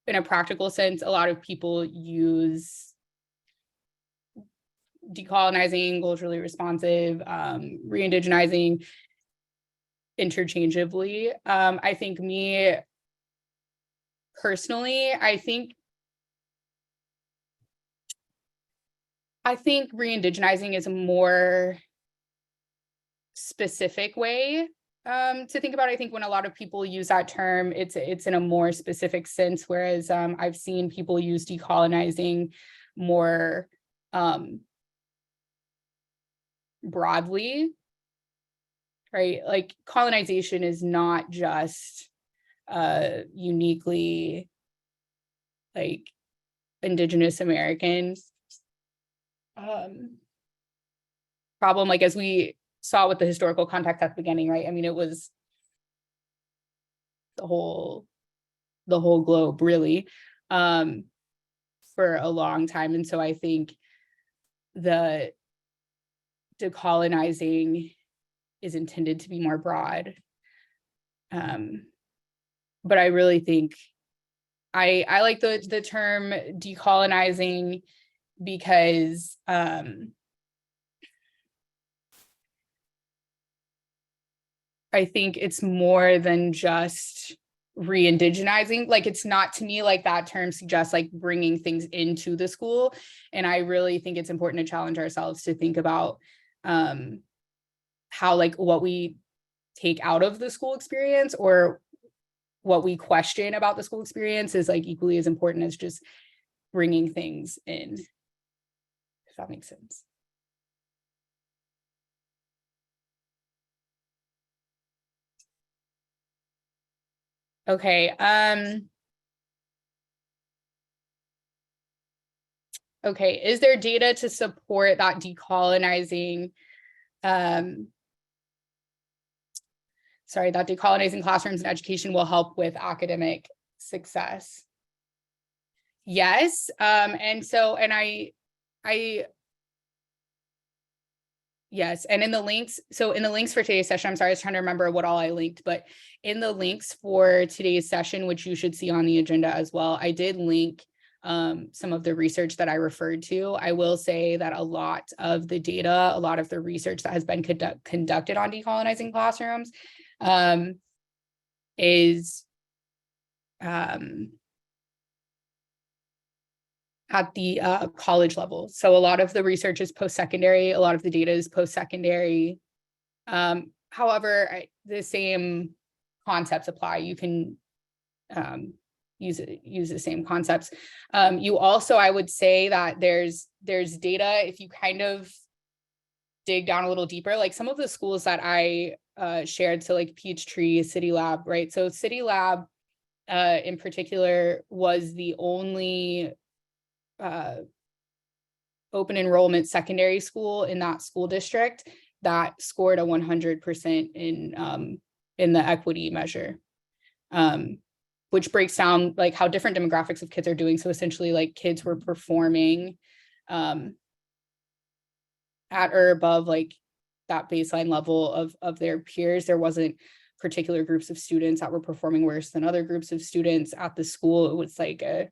in a practical sense, a lot of people use decolonizing, culturally responsive, re-indigenizing interchangeably. I think me personally, I think re-indigenizing is a more specific way to think about it. I think when a lot of people use that term, it's in a more specific sense, whereas I've seen people use decolonizing more broadly, right? Like colonization is not just uniquely like Indigenous Americans problem. Like as we saw with the historical context at the beginning, right? I mean, it was the whole globe, really, for a long time. And so I think the decolonizing is intended to be more broad. But I really think I like the term decolonizing because I think it's more than just re-indigenizing. Like, it's not, to me, like that term suggests like bringing things into the school. And I really think it's important to challenge ourselves to think about how like what we take out of the school experience or what we question about the school experience is like equally as important as just bringing things in, if that makes sense. Okay. Okay. Is there data to support that decolonizing, that decolonizing classrooms and education will help with academic success? Yes. Yes. And in the links for today's session, I'm sorry, I was trying to remember what all I linked, but in the links for today's session, which you should see on the agenda as well, I did link some of the research that I referred to. I will say that a lot of the data, a lot of the research that has been conducted on decolonizing classrooms is at the college level. So a lot of the research is post-secondary, a lot of the data is post-secondary. However, the same concepts apply. You can use the same concepts. You also, I would say that there's data, if you kind of dig down a little deeper, like some of the schools that I shared, so like Peachtree, City Lab, right? So City Lab in particular was the only open enrollment secondary school in that school district that scored a 100% in the equity measure, which breaks down like how different demographics of kids are doing. So essentially, like kids were performing at or above like that baseline level of their peers. There wasn't particular groups of students that were performing worse than other groups of students at the school. It was like a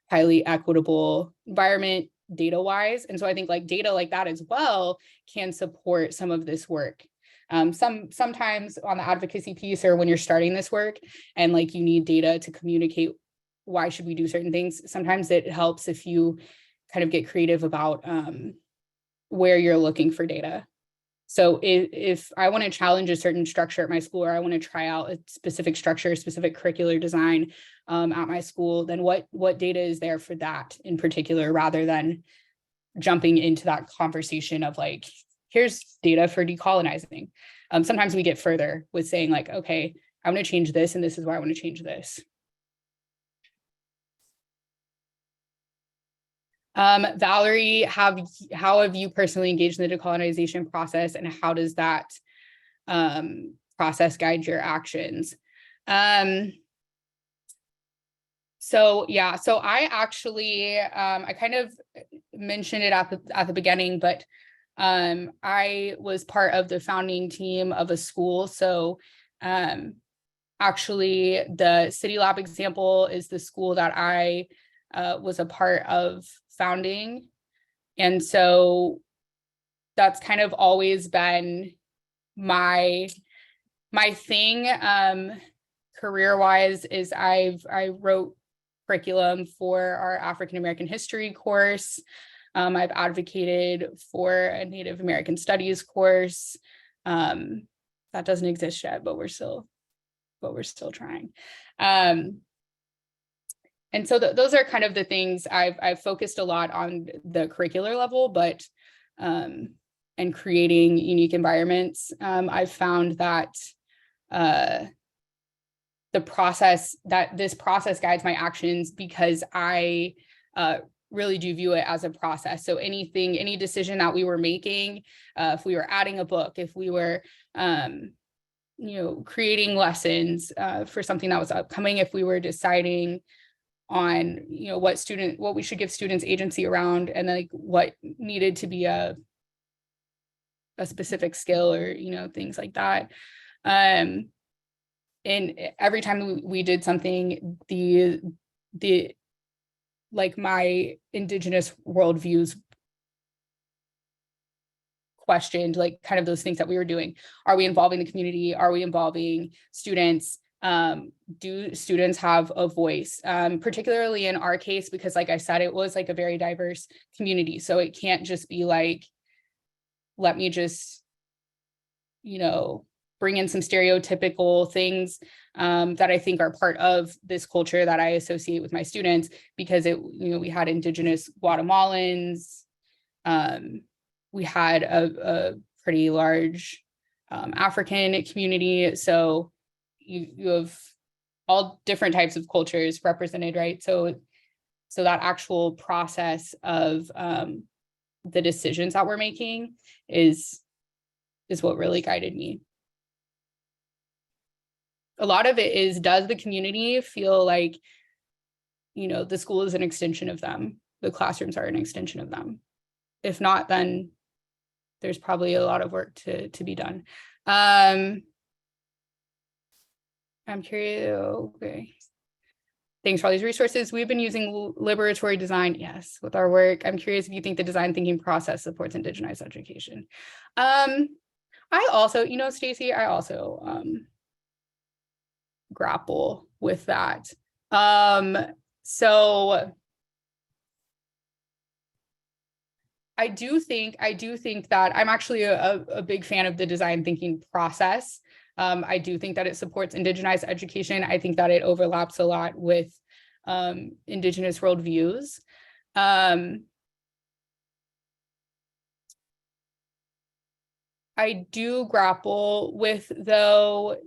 highly equitable environment data-wise. And so I think like data like that as well can support some of this work. Sometimes on the advocacy piece or when you're starting this work and like you need data to communicate why should we do certain things, sometimes it helps if you kind of get creative about where you're looking for data. So if I want to challenge a certain structure at my school, or I want to try out a specific structure, specific curricular design at my school, then what data is there for that in particular, rather than jumping into that conversation of like, here's data for decolonizing. Sometimes we get further with saying like, okay, I want to change this, and this is why I want to change this. Valerie, how have you personally engaged in the decolonization process, and how does that process guide your actions? So I actually, I kind of mentioned it at the beginning, but I was part of the founding team of a school. So actually, the City Lab example is the school that I was a part of founding. And so that's kind of always been my thing career-wise, is I wrote curriculum for our African American history course. I've advocated for a Native American studies course. That doesn't exist yet, but we're still trying. And so those are kind of the things I've focused a lot on the curricular level, but and creating unique environments. I've found that this process guides my actions because I really do view it as a process. So any decision that we were making, if we were adding a book, if we were, creating lessons for something that was upcoming, if we were deciding on, what we should give students agency around, and like what needed to be a specific skill, or, things like that. And every time we did something, the like my Indigenous worldviews questioned, like kind of those things that we were doing. Are we involving the community? Are we involving students? Do students have a voice? Particularly in our case, because like I said, it was like a very diverse community. So it can't just be like, let me just, bring in some stereotypical things that I think are part of this culture that I associate with my students, because we had Indigenous Guatemalans, we had a pretty large African community. So you have all different types of cultures represented, right? So that actual process of the decisions that we're making is what really guided me. A lot of it is, does the community feel like, the school is an extension of them? The classrooms are an extension of them. If not, then there's probably a lot of work to be done. I'm curious. Okay. Thanks for all these resources. We've been using liberatory design, yes, with our work. I'm curious if you think the design thinking process supports Indigenized education. I also, Stacy, I also grapple with that. So I do think that I'm actually a big fan of the design thinking process. I do think that it supports Indigenized education. I think that it overlaps a lot with Indigenous worldviews. I do grapple with, though,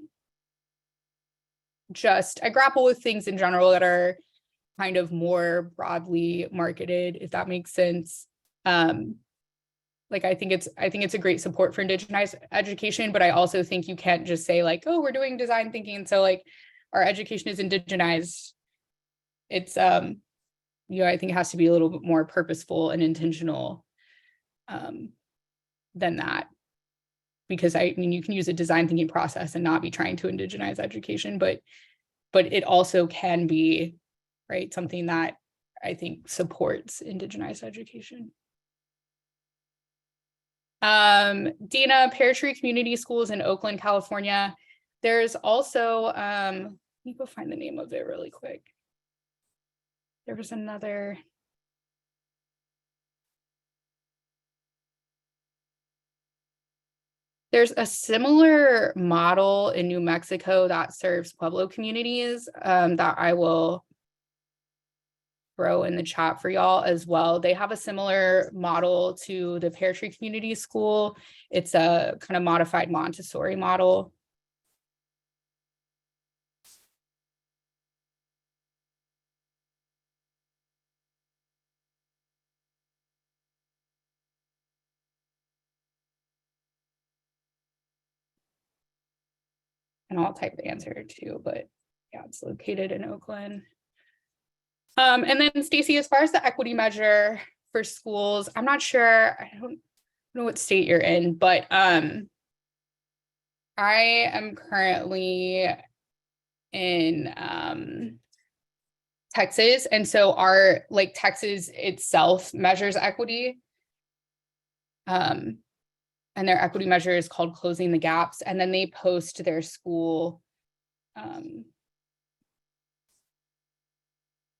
I grapple with things in general that are kind of more broadly marketed, if that makes sense. Like I think it's a great support for Indigenized education, but I also think you can't just say like, oh, we're doing design thinking, so like our education is Indigenized. It's I think it has to be a little bit more purposeful and intentional than that. Because you can use a design thinking process and not be trying to Indigenize education, but it also can be, right, something that I think supports Indigenized education. Dina, Pear Tree Community Schools in Oakland, California. There's also, let me go find the name of it really quick. There was another. There's a similar model in New Mexico that serves Pueblo communities that I will throw in the chat for y'all as well. They have a similar model to the Pear Tree Community School. It's a kind of modified Montessori model. And I'll type the answer too, but yeah, it's located in Oakland. And then Stacy, as far as the equity measure for schools, I'm not sure, I don't know what state you're in, but I am currently in Texas. And so Texas itself measures equity. And their equity measure is called Closing the Gaps. And then they post their school,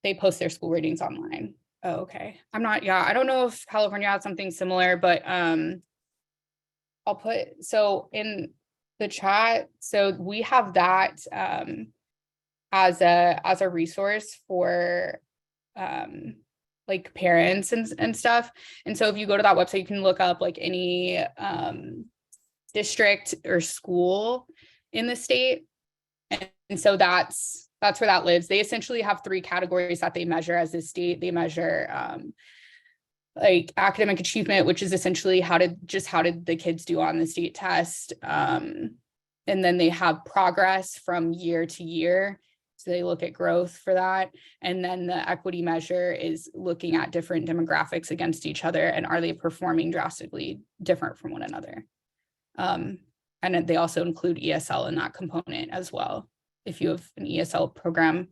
ratings online. Oh, okay. I don't know if California has something similar, but I'll put, so in the chat, so we have that as a resource for like parents and stuff. And so if you go to that website, you can look up like any district or school in the state. And so that's that's where that lives. They essentially have 3 categories that they measure as a state. They measure like academic achievement, which is essentially how did the kids do on the state test. And then they have progress from year to year. So they look at growth for that. And then the equity measure is looking at different demographics against each other and are they performing drastically different from one another. And they also include ESL in that component as well. If you have an ESL program,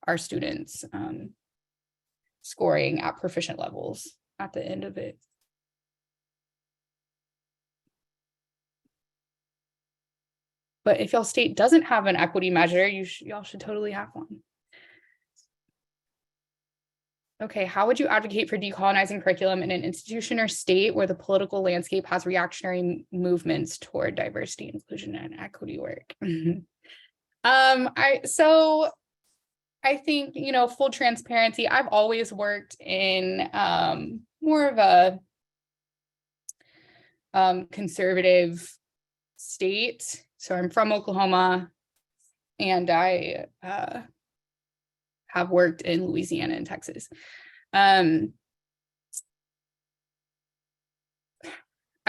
our students scoring at proficient levels at the end of it. But if y'all state doesn't have an equity measure, y'all should totally have one. Okay, how would you advocate for decolonizing curriculum in an institution or state where the political landscape has reactionary movements toward diversity, inclusion, and equity work? I think, you know, full transparency, I've always worked in more of a conservative state. So I'm from Oklahoma, and I have worked in Louisiana and Texas. I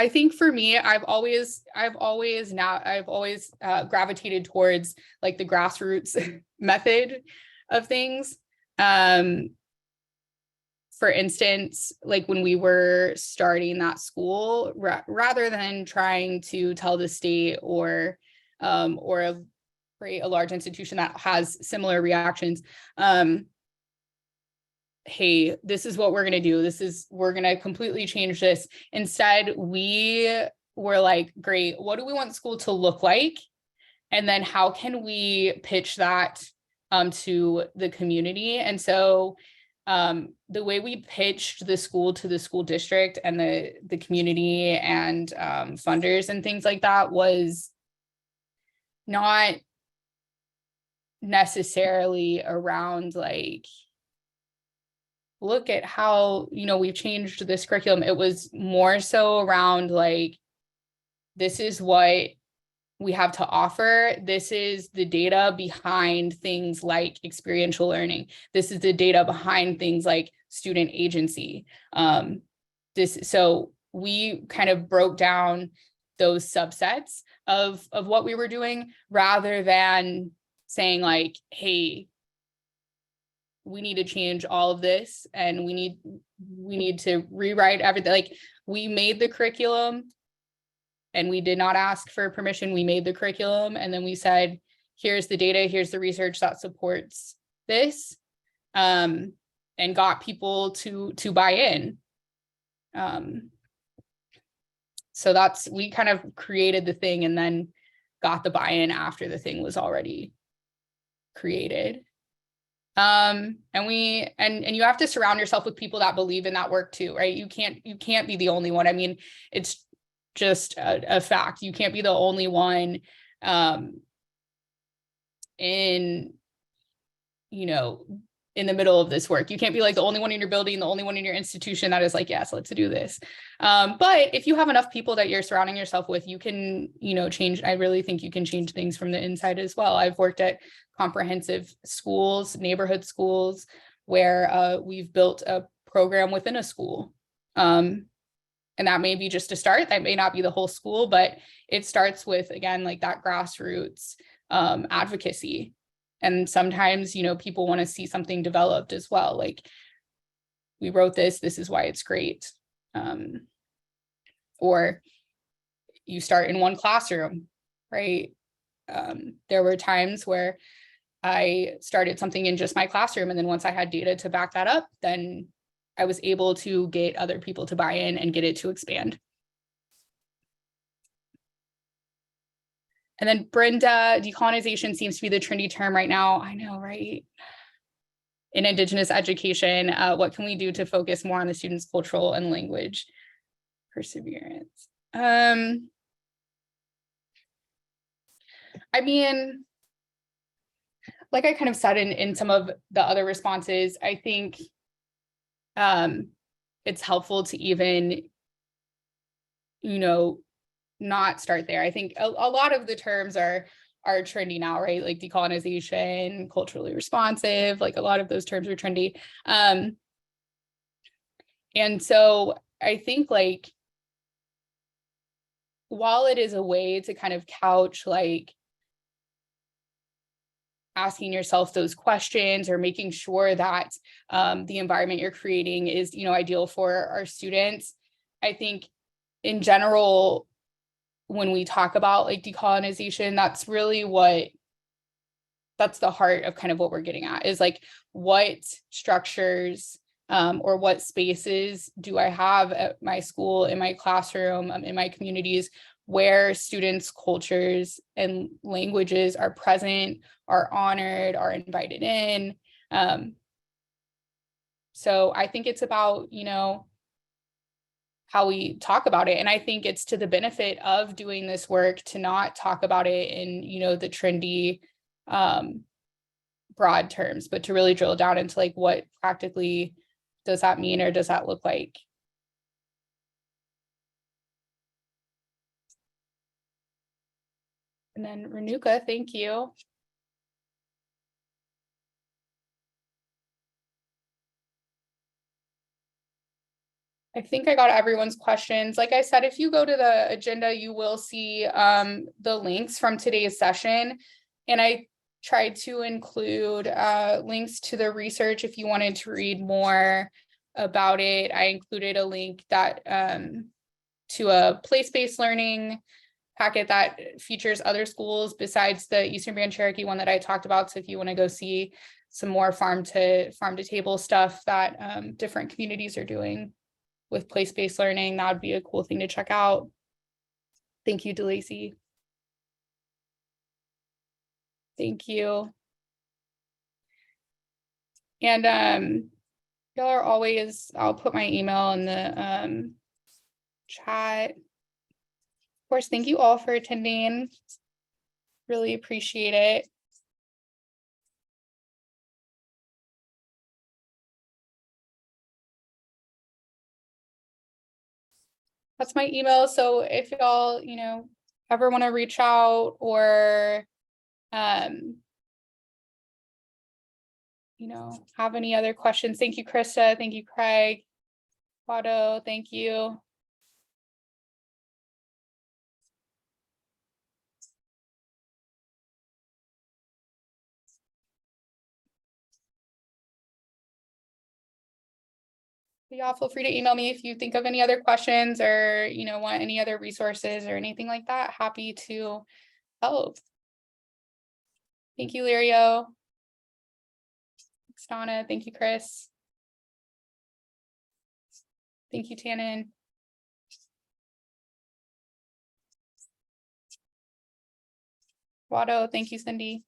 think for me, I've always gravitated towards like the grassroots method of things. For instance, like when we were starting that school, rather than trying to tell the state or create a large institution that has similar reactions, hey, this is what we're going to do. We're going to completely change this. Instead, we were like, great, what do we want school to look like? And then how can we pitch that to the community? And so the way we pitched the school to the school district and the community and funders and things like that was not necessarily around like, look at how, you know, we've changed this curriculum. It was more so around like, this is what we have to offer. This is the data behind things like experiential learning. This is the data behind things like student agency. So we kind of broke down those subsets of what we were doing rather than saying like, hey, we need to change all of this and we need to rewrite everything. Like we made the curriculum and we did not ask for permission. We made the curriculum and then we said, here's the data, here's the research that supports this, and got people to buy in. So we kind of created the thing and then got the buy-in after the thing was already created. And you have to surround yourself with people that believe in that work too, right? You can't be the only one. I mean, it's just a fact. You can't be the only one in the middle of this work. You can't be like the only one in your building, the only one in your institution that is like, yes, let's do this. But if you have enough people that you're surrounding yourself with, you can, change. I really think you can change things from the inside as well. I've worked at comprehensive schools, neighborhood schools, where we've built a program within a school. And that may be just a start. That may not be the whole school, but it starts with, again, like that grassroots advocacy. And sometimes, people want to see something developed as well. Like, we wrote this is why it's great. Or you start in one classroom, right? There were times where I started something in just my classroom. And then once I had data to back that up, then I was able to get other people to buy in and get it to expand. And then Brenda, decolonization seems to be the trendy term right now. I know, right? In Indigenous education, what can we do to focus more on the students' cultural and language perseverance? I mean, like I kind of said in some of the other responses, I think it's helpful to even, not start there. I think a lot of the terms are are trendy now, right? Like decolonization, culturally responsive, like a lot of those terms are trendy. And so I think like, while it is a way to kind of couch like asking yourself those questions or making sure that the environment you're creating is, ideal for our students, I think in general, when we talk about like decolonization, that's the heart of kind of what we're getting at, is like, what structures or what spaces do I have at my school, in my classroom, in my communities, where students' cultures and languages are present, are honored, are invited in. So I think it's about, how we talk about it. And I think it's to the benefit of doing this work to not talk about it in, the trendy, broad terms, but to really drill down into like, what practically does that mean, or does that look like? And then Renuka, thank you. I think I got everyone's questions. Like I said, if you go to the agenda, you will see the links from today's session. And I tried to include links to the research if you wanted to read more about it. I included a link that to a place-based learning packet that features other schools besides the Eastern Band Cherokee one that I talked about. So if you want to go see some more farm to table stuff that different communities are doing with place-based learning, that would be a cool thing to check out. Thank you, DeLacy. Thank you. And y'all are always, I'll put my email in the chat. Of course, thank you all for attending. Really appreciate it. That's my email. So if y'all, ever want to reach out or, have any other questions. Thank you, Krista. Thank you, Craig. Otto, thank you. Y'all feel free to email me if you think of any other questions or, want any other resources or anything like that. Happy to help. Thank you, Lirio. Thanks, Donna. Thank you, Chris. Thank you, Tannen. Wado, thank you, Cindy.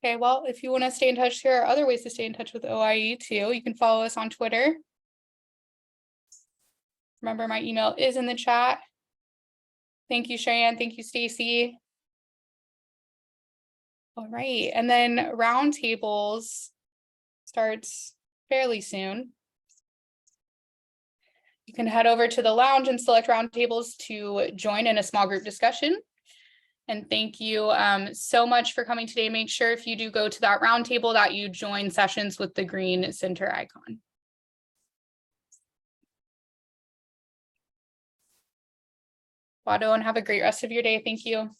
Okay, well, if you want to stay in touch, here are other ways to stay in touch with OIE too. You can follow us on Twitter. Remember, my email is in the chat. Thank you, Cheyenne. Thank you, Stacy. All right, and then roundtables starts fairly soon. You can head over to the lounge and select roundtables to join in a small group discussion. And thank you so much for coming today. Make sure if you do go to that roundtable that you join sessions with the green center icon. Wado, and have a great rest of your day. Thank you.